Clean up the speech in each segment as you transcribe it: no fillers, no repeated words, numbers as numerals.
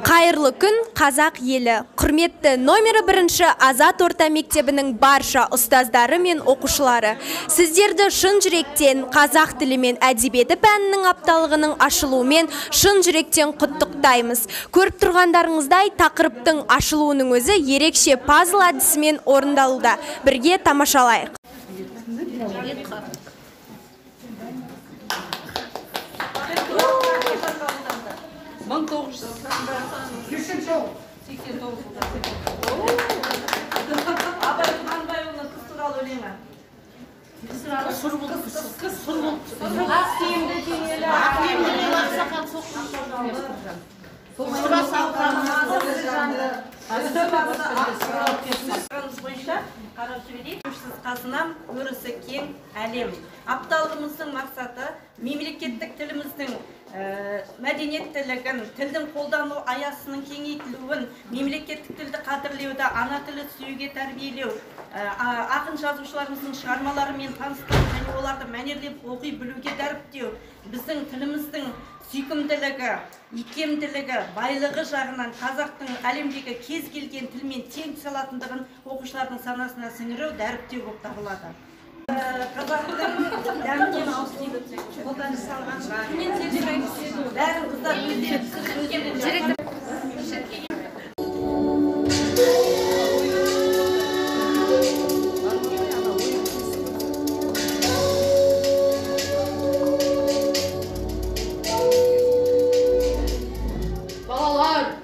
Қайырлы күн, қазақ елі. Құрметті номері 1-ші Азат орта мектебінің барша ұстаздары мен оқушылары. Сіздерді шын жүректен қазақ тілі мен әдебиеті пәнінің апталығының ашылуымен шын жүректен құттықтаймыз. Көріп тұрғандарыңыздай, тақырыптың ашылуының өзі ерекше пазл әдісімен орындалуда. Бірге тамашалайық. Қазынам өрісі кең әлем. Апталығымыздың мақсаты мемлекеттік тіліміздің мәдениеттілігін, тілдің қолдану аясының кеңейтілуін, мемлекеттік тілді қадірлеуді, ана тілі сүюге тәрбиелеу, ақын жазушыларымыздың шығармаларымен таныстыру және оларды мәнерлеп оқи білуге дәріптеу, біздің тіліміздің сүйкімділігі, икемділігі, байлығы жағынан қазақтың әлемдегі кез келген тілмен тең түсе алатындығын оқушылардың санасына сіңіру, дәріптеу болып табылады. Қазақтың дәмінен ауыз тиіп қолдан жасалған бәрін қыздар өздері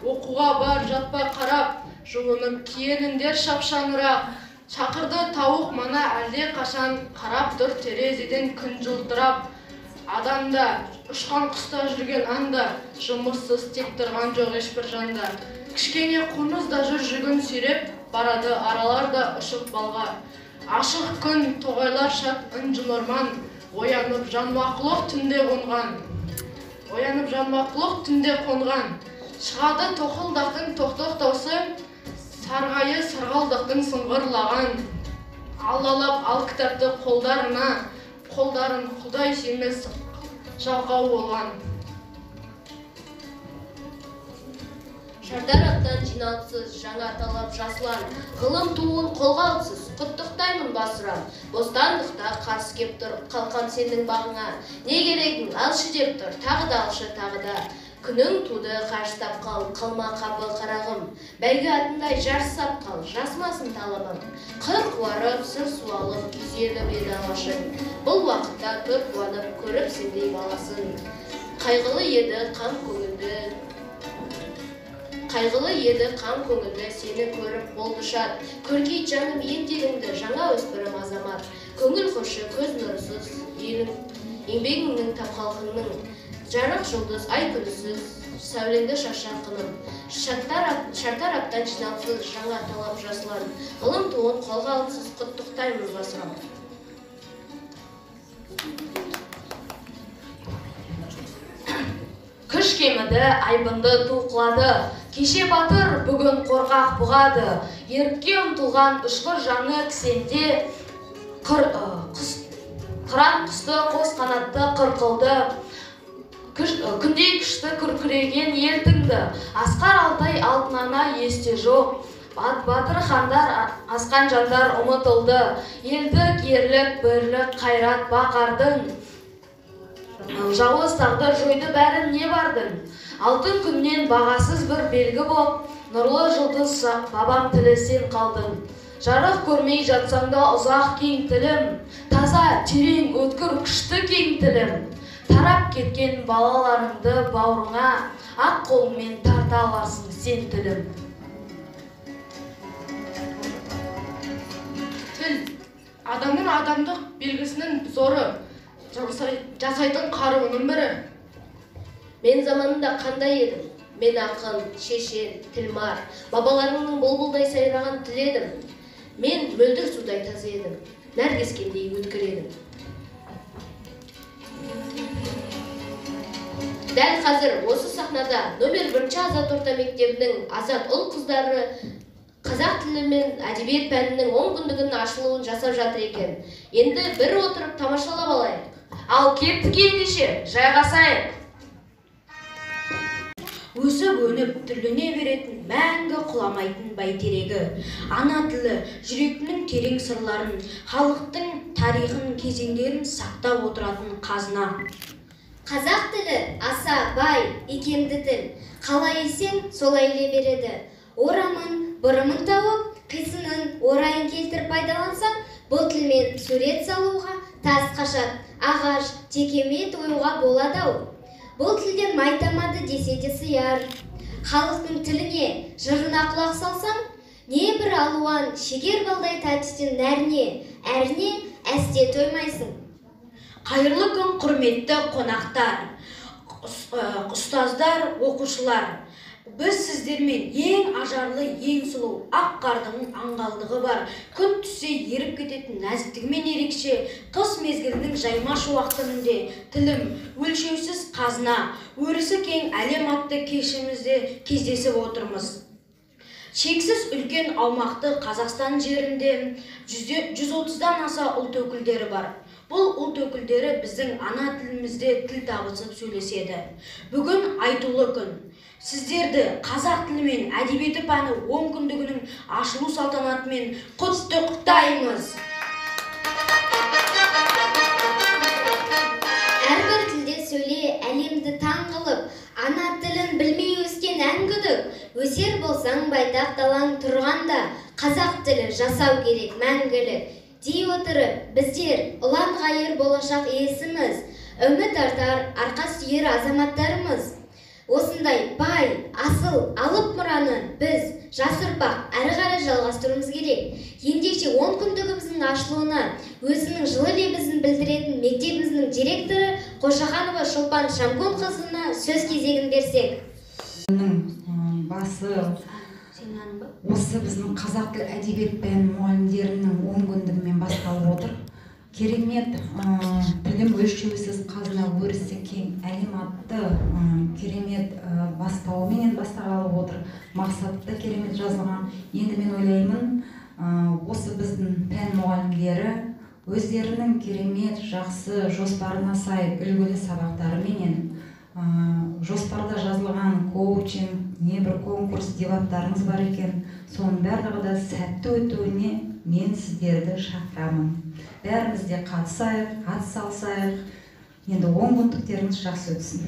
оқуға бар жатпай қарап, жуынып киеніңдер шапшаңырақ. Шақырды тауық мана әлде қашан, қарап тұр терезеден күн жылтырап. Адамда, ұшқан құста жүрген анда, жұмыссыз тек тұрған жоқ ешбір жанда. Кішкене қоңыз да жүгін сүйреп, барады араларда ұшып балға. Ашық күн, тоғайлар шат үнжін орман, оянып жанмақлық түнде қонған. Шығады тоқылдақтың тоқтық даусы, сарғайы сарғалдақтың сыңғырлаған. Аллалап ал кітапты қолдарына, қолдарын құдай сүймес жалғау болған. Шардар аттан жиналыпсыз, жаңа талап жасылан, ғылым туын қолға алыпсыз, құттықтаймын басырам. Бостандықта қарсы кеп тұр, қалқан сенің бағыңа. Не керегің алшы деп тұр, тағы да алшы тағы да. Күнің туды қарыстап қал, қалма қапы қарағым. Бәйгі атындай жарысап қал, жасмасын талабым. Қыр қуарып, сыр суалып, күйзеді беді алашың. Бұл уақытта тұр қуанып, көріп сендей баласын. Қайғылы еді қам көңілді, сені көріп болды шат. Көркейт жаным ентегіңді, жаңа өспірім азамат. Көңіл қошы, көз нұрысыз, еңбегіңнің тапқалқының. Жарық жұлдыз, ай күнісіз, сәулеңді шашан қыным. Шартар аптан жиналыпсыз, жаңа талап жасылан. Ғылым туын қолға алыпсыз, құттықтаймыз басырам. Күш кеміді, айбынды туқылады. Кеше батыр, бүгін қорқақ бұғады. Ерікке ұмтылған ұшқыр жаны кісенде, қыран құсты қос қанатты қырқылды. Күндей күшті күркіреген елтіңді, асқар алтай алтынана есте жоқ. Батыр хандар, асқан жандар ұмытылды. Елдік, ерлік, бірлік, қайрат бақардың. Жауыз тағдыр жойды бәрін не бардың. Алтын күннен бағасыз бір белгі боп, нұрлы жұлдыз бабам тілі сен қалдың. Жарық көрмей жатсаңда ұзақ кең тілім, таза, терең, өткір, күшті кең тілім. Тарап кеткен балаларыңды бауырыңа, ақ қолмен тарта аларсың сен тілім. Тіл, адамның адамдық белгісінің зоры, жасайтын қаруының бірі. Мен заманында қандай едім? Мен ақын, шешен, тілмар, бабаларымның бұлбұлдай сайраған тіл едім. Мен мөлдір судай таза едім, нәркескендей өткір едім. Дәл қазір осы сахнада номер 1-ші Азат орта мектебінің Азат ұл қыздары қазақ тілі мен әдебиет пәнінің 10 күндігінің ашылуын жасап жатыр екен. Енді бір отырып тамашалап алайық. Ал кеттік ендеше, жайғасайық. өсіп-өніп түрлене беретін, мәңгі құламайтын бәйтерегі. Ана тілі жүректің терең сырларын, халықтың тарихын, кезеңдерін сақтап отыратын қазына. Қазақ тілі аса бай, икемді тіл. Қалай есең, солай еле береді. Орамын, бұрымын тауып, қисынын, орайын келтіріп пайдалансаң, бұл тілмен сурет салуға, тас қашат, ағаш, текемет оюға болады-ау. Бұл тілден майтамады десе де сыяр. Халықтың тіліне, жырына құлақ салсаң, не бір алуан, шекер балдай тәтістен нәріне, әріне әсте тоймайсың. Қайырлы күн, құрметті қонақтар, ұстаздар, оқушылар. Біз сіздермен ең ажарлы, ең сұлу, ақ қардың аңғалдығы бар, күн түссе еріп кететін нәзіктігімен ерекше, қыс мезгілінің жайма шуақ күнінде тілім, өлшеусіз қазына, өрісі кең әлем атты кешімізде кездесіп отырмыз. Шексіз үлкен аумақты Қазақстан жерінде 130-дан аса ұлт өкілдері бар. Бұл ұлт өкілдері біздің ана тілімізде тіл табысып сөйлеседі. Бүгін айтулы күн. Сіздерді қазақ тілі мен әдебиеті пәні 10 күндігінің ашылу салтанатымен құттықтаймыз. Әрбір тілде сөйле, әлемді таң қылып, ана тілін білмей өскен әңгүдік. Өсер болсаң байтақ далаң тұрғанда, қазақ тілі жасау керек мәңгілік. Дей отырып, біздер ұлан ғайыр болашақ иесіміз, үміт артар, арқа сүйер азаматтарымыз. Осындай бай, асыл, алып мұраны біз жас ұрпақ әрі қарай жалғастыруымыз керек. Ендеше 10 күндігіміздің ашылуына өзінің жылы лебізін білдіретін мектебіміздің директоры Қошақанова Шолпан Шамконқызына сөз кезегін берсек. Басы осы біздің қазақ тіл әдебиет пән мұғалімдерінің 10 күндігімен басталып отыр. Керемет тілім өлшеусіз қазына, өрісі кең әлем атты керемет бастауымен басталып отыр. Мақсатты керемет жазылған. Енді мен ойлаймын, осы біздің пән мұғалімдері өздерінің керемет жақсы жоспарына сай үлгілі сабақтарыменен жоспарда жазылған коучинг, небір конкурс дебаттарымыз бар екен. Соның барлығы да сәтті өтуіне мен сіздерді шақырамын. Бәріміз де қатысайық, қатысалсайық. Енді 10 күндіктеріңіз жақсы өтсін.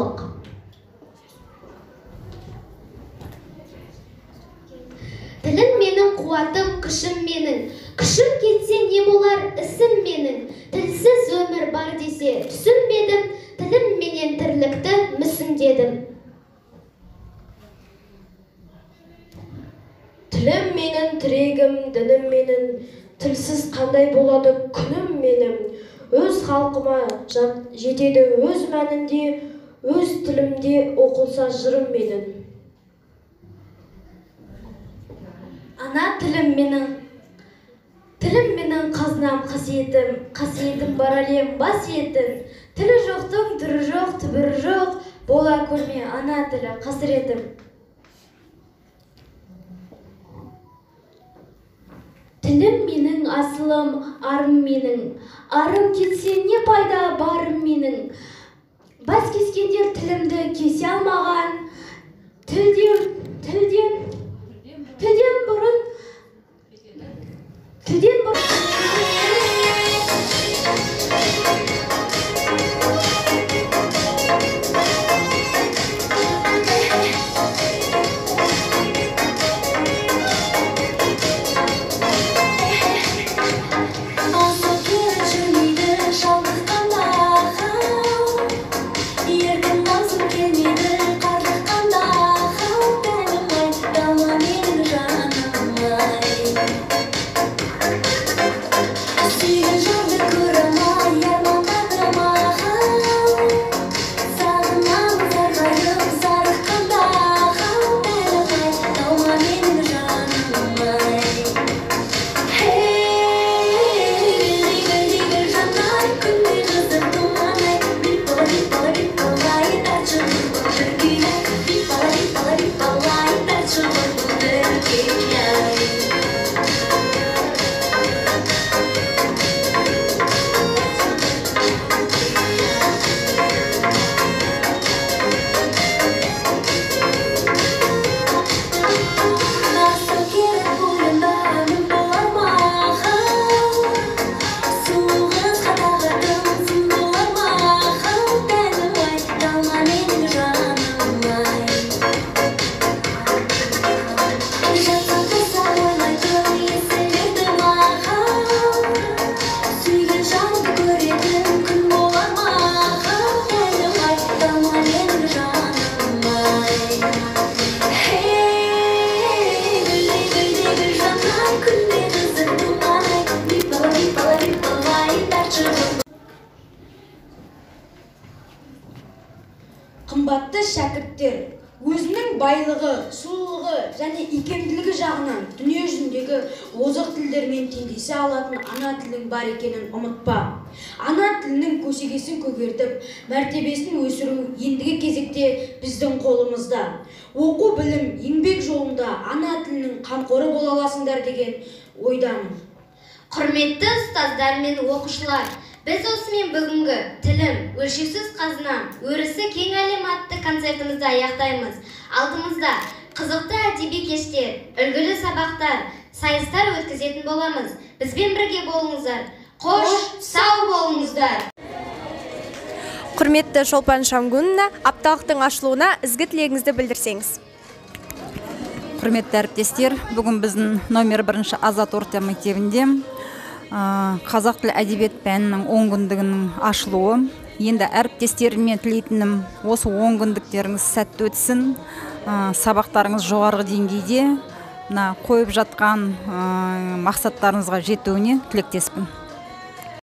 денсаулық. Тілім менің қуатым, күшім менің. Күшім кетсе не болар, ісім менің. Тілсіз өмір бар десе, түсінбедім. Тілім менен тірлікті мүсіндедім. Тілім менің тірегім, дінім менің, тілсіз қандай болады күнім менің. Өз халқыма жетеді өз мәнінде, өз тілімде оқылса жырым менің. Ана тілім менің қазынам, қасиетім бар әлем бас етін. Тілі жоқтың түрі жоқ, түбірі жоқ, бола көрме ана тілі қасіретім. Тілім менің асылым, арым менің. Арым кетсе не пайда барым менің. Бас кескендер тілімді кесе алмаған. Тілден бұрын Қымбатты шәкірттер, өзінің байлығы, сұлулығы және икемділігі жағынан дүние жүзіндегі озық тілдермен теңдесе алатын ана тілдің бар екенін ұмытпа. Ана тілінің көсегесін көгертіп, мәртебесін өсіру ендігі кезекте біздің қолымызда. Оқу білім, еңбек жолында ана тілінің қамқоры бола аласыңдар деген ойдамын. Құрметті ұстаздар мен оқушылар, біз осымен бүгінгі тілім, өлшеусіз қазынам, өрісі кең әлем атты концертімізді аяқтаймыз. Алдымызда қызықты әдеби кештер, үлгілі сабақтар, сайыстар өткізетін боламыз. Бізбен бірге болыңыздар. Қош, сау болыңыздар. Құрметті Шолпан Шамгунна, апталықтың ашылуына ізгі тілегіңізді білдірсеңіз. Құрметті әріптестер, бүгін біздің номер 1 Азат орта мектебінде қазақ тілі әдебиет пәнінің 10 күндігінің ашылуы. Енді әріптестеріме тілейтінім осы 10 күндіктеріңіз сәтті өтсін, сабақтарыңыз жоғарғы деңгейде қойып жатқан мақсаттарыңызға жетуіне тілектеспін.